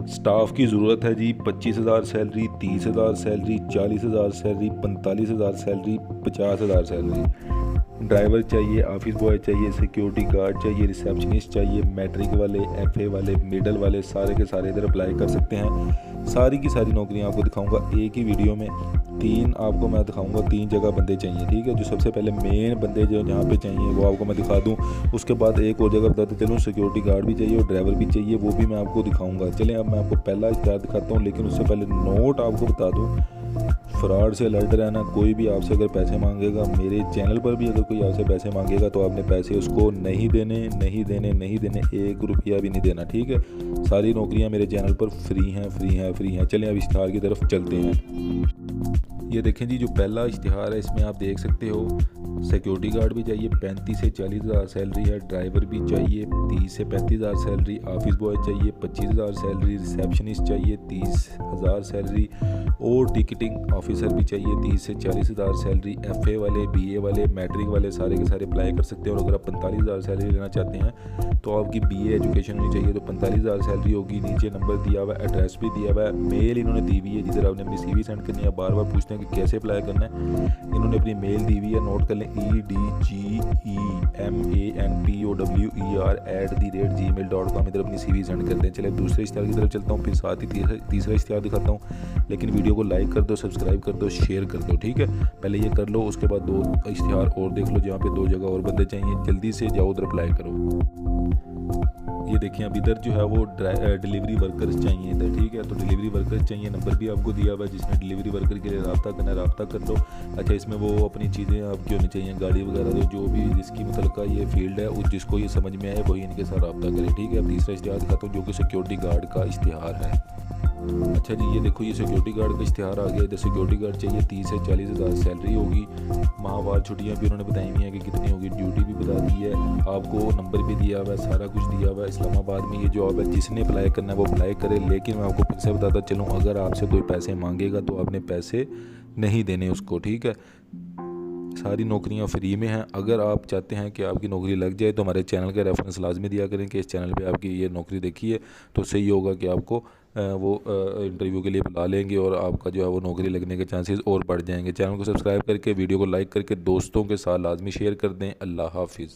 Staff की ज़रूरत है जी। 25,000 salary, 30,000 salary, 40,000 salary, 45,000 salary, 50,000 salary. Driver चाहिए, ऑफिस बॉय चाहिए, सिक्योरिटी गार्ड चाहिए, रिसेप्शनिस्ट चाहिए, मैट्रिक वाले, एफए वाले, मिडल वाले, सारे के सारे इधर अप्लाई कर सकते हैं। सारी की सारी नौकरियां आपको दिखाऊंगा एक ही वीडियो में। आपको मैं दिखाऊंगा 3 जगह बंदे चाहिए, ठीक है। जो सबसे पहले मेन बंदे जो यहाँ पे चाहिए वो आपको मैं दिखा दूँ। उसके बाद एक और जगह बताते चलूँ, सिक्योरिटी गार्ड भी चाहिए और ड्राइवर भी चाहिए, वो भी मैं आपको दिखाऊंगा। चलें अब मैं आपको पहला इश्तिहार दिखाता हूँ, लेकिन उससे पहले नोट आपको बता दूँ, फ्रॉड से अलर्ट रहना। कोई भी आपसे अगर पैसे मांगेगा, मेरे चैनल पर भी अगर कोई आपसे पैसे मांगेगा तो आपने पैसे उसको नहीं देने, नहीं देने, नहीं देने, 1 रुपया भी नहीं देना, ठीक है। सारी नौकरियां मेरे चैनल पर फ्री हैं, फ्री हैं, फ्री हैं। चलें अब इश्तिहार की तरफ चलते हैं। ये देखें जी, जो पहला इश्तिहार है इसमें आप देख सकते हो, सिक्योरिटी गार्ड भी चाहिए, 35 से 40,000 सैलरी है। ड्राइवर भी चाहिए, 30 से 35,000 सैलरी। ऑफिस बॉय चाहिए, 25,000 सैलरी। रिसेप्शनिस्ट चाहिए, 30,000 सैलरी। और टिकटिंग ऑफिसर भी चाहिए, 30 से 40,000 सैलरी। एफए वाले, बीए वाले, मैट्रिक वाले सारे के सारे अप्लाई कर सकते हैं। और अगर आप 45,000 सैलरी लेना चाहते हैं तो आपकी बीए एजुकेशन होनी चाहिए, तो 45,000 सैलरी होगी। नीचे नंबर दिया हुआ है, एड्रेस भी दिया हुआ है, मेल इन्होंने दी हुई है जिधर आपने अपनी सीवी सेंड करनी है। बार बार पूछते हैं कि कैसे अप्लाई करना है, इन्होंने अपनी मेल दी हुई है, नोट कर लें, edgememower@gmail.com। इधर अपनी सीवी सेंड करते हैं। चले दूसरे इश्तिहार की तरफ चलता हूँ, फिर साथ ही तीसरा इश्तिहार दिखाता हूँ। लेकिन वीडियो को लाइक कर दो, सब्सक्राइब कर दो, शेयर कर दो, ठीक है। पहले ये कर लो, उसके बाद 2 इश्तिहार और देख लो जहाँ पे 2 जगह और बंदे चाहिए। जल्दी से जाओ, उधर अप्लाई करो। ये देखिए, अब इधर जो है वो डिलीवरी वर्कर्स चाहिए इधर, ठीक है। तो डिलीवरी वर्कर्स चाहिए, नंबर भी आपको दिया हुआ है, जिसने डिलीवरी वर्कर के लिए रब्ता करना है रब्ता कर लो। अच्छा, इसमें वो अपनी चीज़ें आपकी होनी चाहिए, गाड़ी वगैरह जो भी जिसकी मुतलका ये फील्ड है, उस जिसको ये समझ में आए वही इनके साथ रब्ता करे, ठीक है। अब तीसरा इश्तिहार दिखाता हूँ जो कि सिक्योरिटी गार्ड का इश्तिहार है। अच्छा जी, ये देखो, ये सिक्योरिटी गार्ड का इश्तिहार आ गया। इधर सिक्योरिटी गार्ड चाहिए, 30 से 40,000 सैलरी होगी। माहवार छुट्टियाँ भी उन्होंने बताई हुई हैं कि कितनी होगी, ड्यूटी भी बता दी है, आपको नंबर भी दिया हुआ है, सारा कुछ दिया हुआ है। इस्लामाबाद में ये जॉब है, जिसने अप्लाई करना है वो अप्लाई करे। लेकिन मैं आपको फिर से बताता चलूँ, अगर आपसे कोई पैसे मांगेगा तो आपने पैसे नहीं देने उसको, ठीक है। सारी नौकरियां फ्री में हैं। अगर आप चाहते हैं कि आपकी नौकरी लग जाए तो हमारे चैनल का रेफरेंस लाजमी दिया करें कि इस चैनल पे आपकी ये नौकरी देखी है, तो सही होगा कि आपको वो इंटरव्यू के लिए बुला लेंगे और आपका जो है वो नौकरी लगने के चांसेस और बढ़ जाएंगे। चैनल को सब्सक्राइब करके, वीडियो को लाइक करके दोस्तों के साथ लाजमी शेयर कर दें। अल्लाह हाफिज़।